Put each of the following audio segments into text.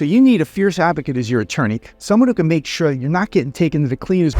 So you need a fierce advocate as your attorney, someone who can make sure you're not getting taken to the cleaners.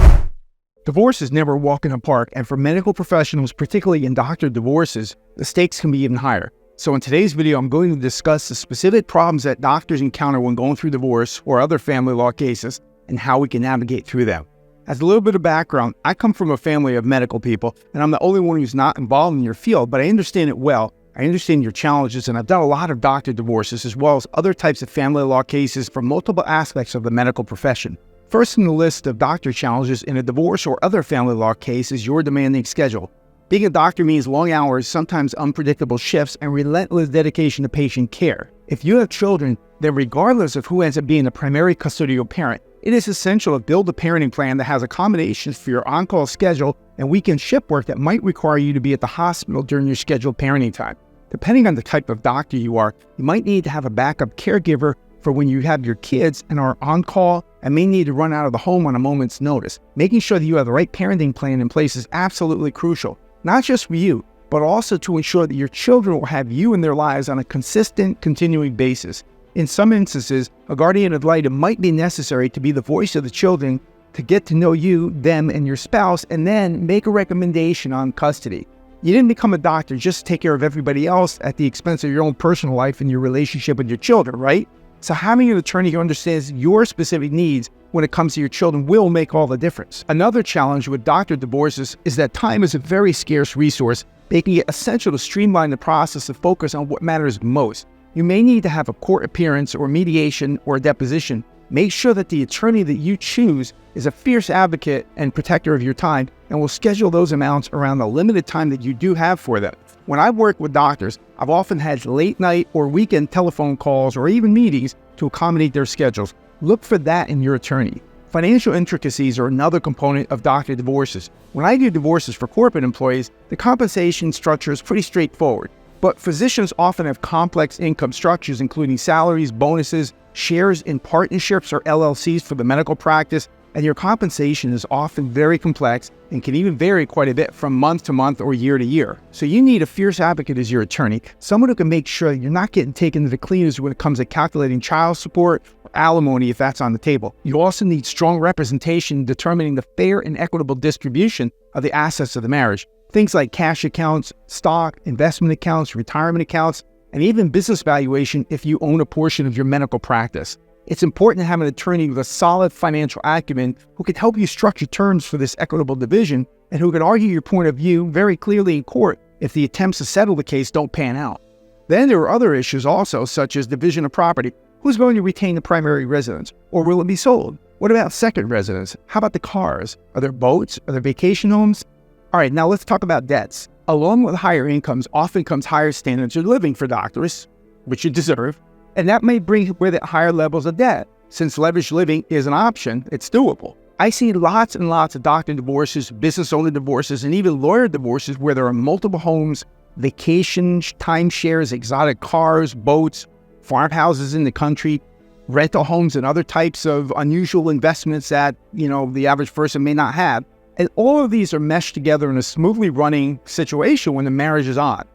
Divorce is never a walk in the park, and for medical professionals, particularly in doctor divorces, the stakes can be even higher. So in today's video, I'm going to discuss the specific problems that doctors encounter when going through divorce or other family law cases and how we can navigate through them. As a little bit of background, I come from a family of medical people, and I'm the only one who's not involved in your field, but I understand it well. I understand your challenges, and I've done a lot of doctor divorces as well as other types of family law cases from multiple aspects of the medical profession. First in the list of doctor challenges in a divorce or other family law case is your demanding schedule. Being a doctor means long hours, sometimes unpredictable shifts, and relentless dedication to patient care. If you have children, then regardless of who ends up being the primary custodial parent, it is essential to build a parenting plan that has accommodations for your on-call schedule and weekend shift work that might require you to be at the hospital during your scheduled parenting time. Depending on the type of doctor you are, you might need to have a backup caregiver for when you have your kids and are on call and may need to run out of the home on a moment's notice. Making sure that you have the right parenting plan in place is absolutely crucial, not just for you, but also to ensure that your children will have you in their lives on a consistent, continuing basis. In some instances, a guardian ad litem might be necessary to be the voice of the children to get to know you, them, and your spouse, and then make a recommendation on custody. You didn't become a doctor just to take care of everybody else at the expense of your own personal life and your relationship with your children, right? So having an attorney who understands your specific needs when it comes to your children will make all the difference. Another challenge with doctor divorces is that time is a very scarce resource, making it essential to streamline the process and focus on what matters most. You may need to have a court appearance or mediation or a deposition. Make sure that the attorney that you choose is a fierce advocate and protector of your time and will schedule those amounts around the limited time that you do have for them. When I work with doctors, I've often had late night or weekend telephone calls or even meetings to accommodate their schedules. Look for that in your attorney. Financial intricacies are another component of doctor divorces. When I do divorces for corporate employees, the compensation structure is pretty straightforward. But physicians often have complex income structures, including salaries, bonuses, shares in partnerships or LLCs for the medical practice, and your compensation is often very complex and can even vary quite a bit from month to month or year to year. So you need a fierce advocate as your attorney, someone who can make sure you're not getting taken to the cleaners when it comes to calculating child support or alimony if that's on the table. You also need strong representation determining the fair and equitable distribution of the assets of the marriage. Things like cash accounts, stock, investment accounts, retirement accounts, and even business valuation if you own a portion of your medical practice. It's important to have an attorney with a solid financial acumen who can help you structure terms for this equitable division and who can argue your point of view very clearly in court if the attempts to settle the case don't pan out. Then there are other issues also, such as division of property. Who's going to retain the primary residence? Or will it be sold? What about second residence? How about the cars? Are there boats? Are there vacation homes? All right, now let's talk about debts. Along with higher incomes often comes higher standards of living for doctors, which you deserve, and that may bring with it higher levels of debt. Since leveraged living is an option, it's doable. I see lots and lots of doctor divorces, business owner divorces, and even lawyer divorces where there are multiple homes, vacations, timeshares, exotic cars, boats, farmhouses in the country, rental homes, and other types of unusual investments that, the average person may not have. And all of these are meshed together in a smoothly running situation when the marriage is on.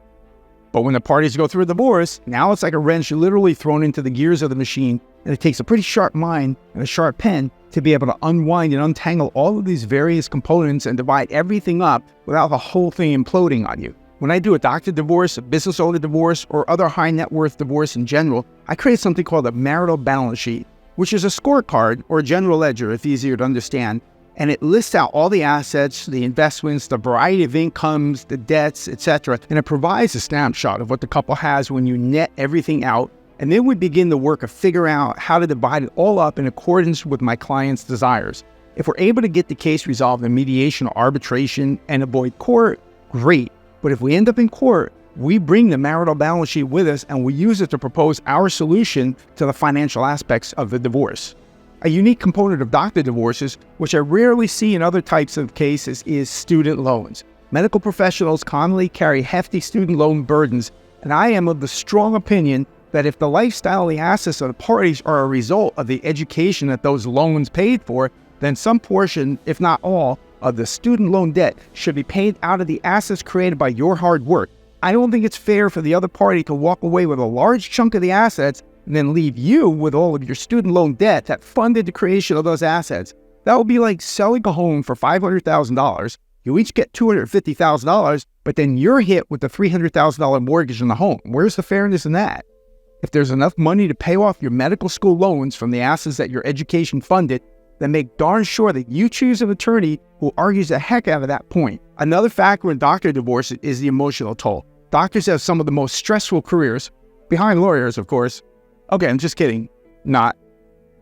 But when the parties go through a divorce, now it's like a wrench literally thrown into the gears of the machine, and it takes a pretty sharp mind and a sharp pen to be able to unwind and untangle all of these various components and divide everything up without the whole thing imploding on you. When I do a doctor divorce, a business owner divorce, or other high net worth divorce in general, I create something called a marital balance sheet, which is a scorecard or a general ledger if easier to understand. And it lists out all the assets, the investments, the variety of incomes, the debts, etc. And it provides a snapshot of what the couple has when you net everything out. And then we begin the work of figuring out how to divide it all up in accordance with my client's desires. If we're able to get the case resolved in mediation or arbitration and avoid court, great. But if we end up in court, we bring the marital balance sheet with us and we use it to propose our solution to the financial aspects of the divorce. A unique component of doctor divorces, which I rarely see in other types of cases, is student loans. Medical professionals commonly carry hefty student loan burdens, and I am of the strong opinion that if the lifestyle and the assets of the parties are a result of the education that those loans paid for, then some portion, if not all, of the student loan debt should be paid out of the assets created by your hard work. I don't think it's fair for the other party to walk away with a large chunk of the assets and then leave you with all of your student loan debt that funded the creation of those assets. That would be like selling a home for $500,000. You each get $250,000, but then you're hit with the $300,000 mortgage on the home. Where's the fairness in that? If there's enough money to pay off your medical school loans from the assets that your education funded, then make darn sure that you choose an attorney who argues the heck out of that point. Another factor in doctor divorces is the emotional toll. Doctors have some of the most stressful careers, behind lawyers, of course. Okay, I'm just kidding. Not.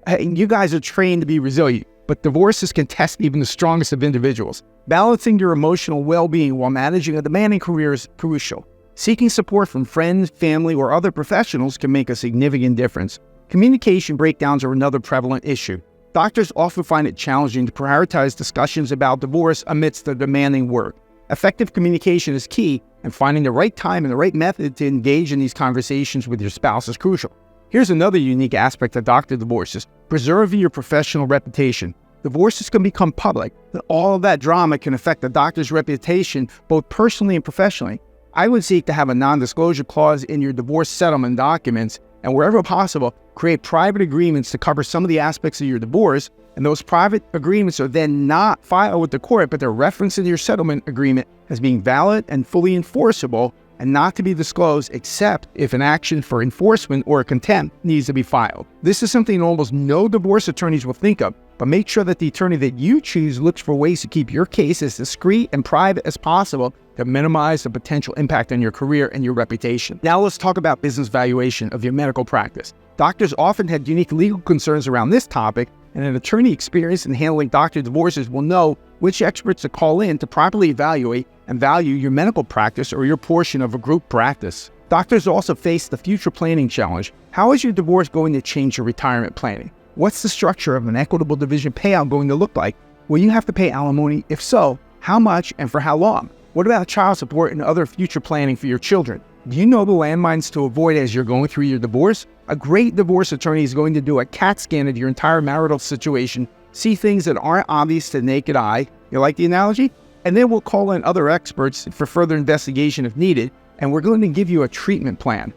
Hey, you guys are trained to be resilient, but divorces can test even the strongest of individuals. Balancing your emotional well-being while managing a demanding career is crucial. Seeking support from friends, family, or other professionals can make a significant difference. Communication breakdowns are another prevalent issue. Doctors often find it challenging to prioritize discussions about divorce amidst the demanding work. Effective communication is key, and finding the right time and the right method to engage in these conversations with your spouse is crucial. Here's another unique aspect of doctor divorces: preserving your professional reputation. Divorces can become public, and all of that drama can affect the doctor's reputation both personally and professionally. I would seek to have a non-disclosure clause in your divorce settlement documents, and wherever possible, create private agreements to cover some of the aspects of your divorce, and those private agreements are then not filed with the court, but they're referenced in your settlement agreement as being valid and fully enforceable, and not to be disclosed except if an action for enforcement or contempt needs to be filed. This is something almost no divorce attorneys will think of, but make sure that the attorney that you choose looks for ways to keep your case as discreet and private as possible to minimize the potential impact on your career and your reputation. Now let's talk about business valuation of your medical practice. Doctors often have unique legal concerns around this topic, and an attorney experienced in handling doctor divorces will know which experts to call in to properly evaluate and value your medical practice or your portion of a group practice. Doctors also face the future planning challenge. How is your divorce going to change your retirement planning? What's the structure of an equitable division payout going to look like? Will you have to pay alimony? If so, how much and for how long? What about child support and other future planning for your children? Do you know the landmines to avoid as you're going through your divorce? A great divorce attorney is going to do a CAT scan of your entire marital situation, see things that aren't obvious to the naked eye. You like the analogy? And then we'll call in other experts for further investigation if needed, and we're going to give you a treatment plan.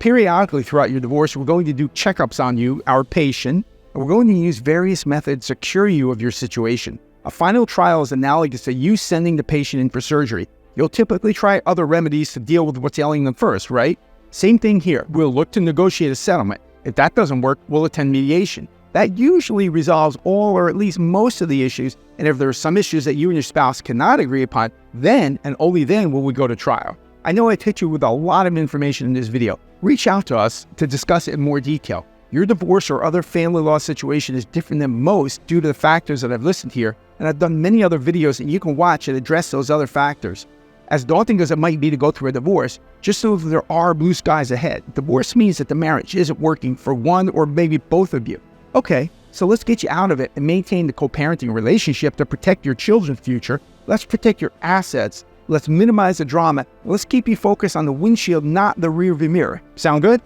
Periodically throughout your divorce, we're going to do checkups on you, our patient, and we're going to use various methods to cure you of your situation. A final trial is analogous to you sending the patient in for surgery. You'll typically try other remedies to deal with what's ailing them first, right? Same thing here. We'll look to negotiate a settlement. If that doesn't work, we'll attend mediation. That usually resolves all or at least most of the issues, and if there are some issues that you and your spouse cannot agree upon, then and only then will we go to trial. I know I hit you with a lot of information in this video. Reach out to us to discuss it in more detail. Your divorce or other family law situation is different than most due to the factors that I've listed here, and I've done many other videos that you can watch and address those other factors. As daunting as it might be to go through a divorce, just know that there are blue skies ahead. Divorce means that the marriage isn't working for one or maybe both of you. Okay, so let's get you out of it and maintain the co-parenting relationship to protect your children's future. Let's protect your assets. Let's minimize the drama. Let's keep you focused on the windshield, not the rearview mirror. Sound good?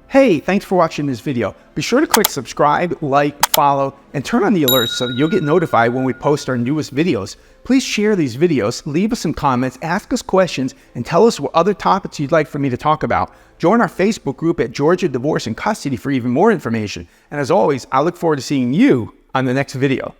Hey, thanks for watching this video. Be sure to click subscribe, like, follow, and turn on the alerts so that you'll get notified when we post our newest videos. Please share these videos, leave us some comments, ask us questions, and tell us what other topics you'd like for me to talk about. Join our Facebook group at Georgia Divorce and Custody for even more information. And as always, I look forward to seeing you on the next video.